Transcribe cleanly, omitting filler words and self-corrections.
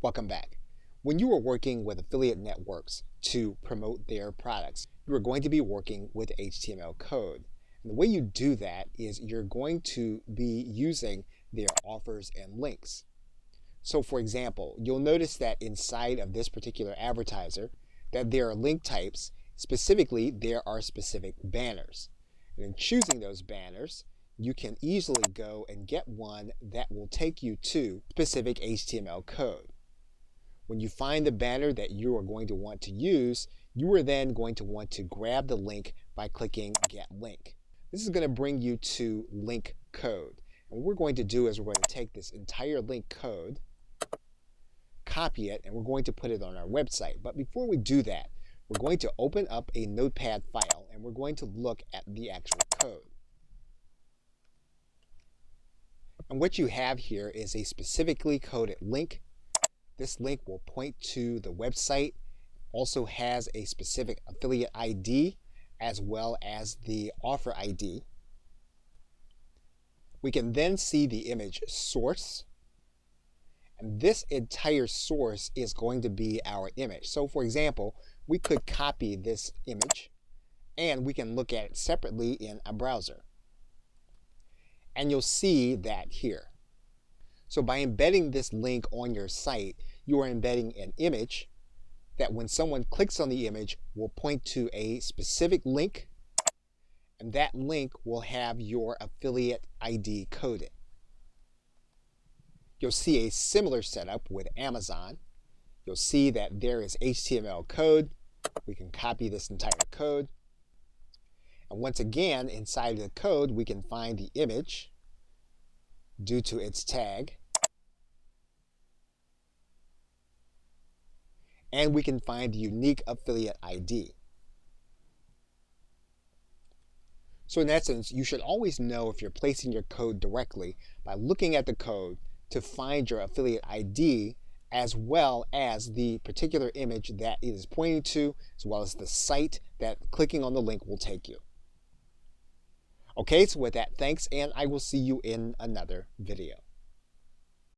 Welcome back. When you are working with affiliate networks to promote their products, you are going to be working with HTML code. And the way you do that is you're going to be using their offers and links. So for example, you'll notice that inside of this particular advertiser that there are link types. Specifically, there are specific banners. And in choosing those banners, you can easily go and get one that will take you to specific HTML code. When you find the banner that you are going to want to use, you are then going to want to grab the link by clicking Get Link. This is going to bring you to link code. And what we're going to do is we're going to take this entire link code, copy it, and we're going to put it on our website. But before we do that, we're going to open up a notepad file and we're going to look at the actual code. And what you have here is a specifically coded link. This link will point to the website, also has a specific affiliate ID as well as the offer ID. We can then see the image source, and this entire source is going to be our image. So for example, we could copy this image and we can look at it separately in a browser. And you'll see that here. So by embedding this link on your site, you are embedding an image that when someone clicks on the image will point to a specific link, and that link will have your affiliate ID coded. You'll see a similar setup with Amazon. You'll see that there is HTML code. We can copy this entire code. And once again, inside of the code, we can find the image due to its tag. And we can find the unique affiliate ID. So in essence, you should always know if you're placing your code directly by looking at the code to find your affiliate ID as well as the particular image that it is pointing to, as well as the site that clicking on the link will take you. Okay, so with that, thanks, and I will see you in another video.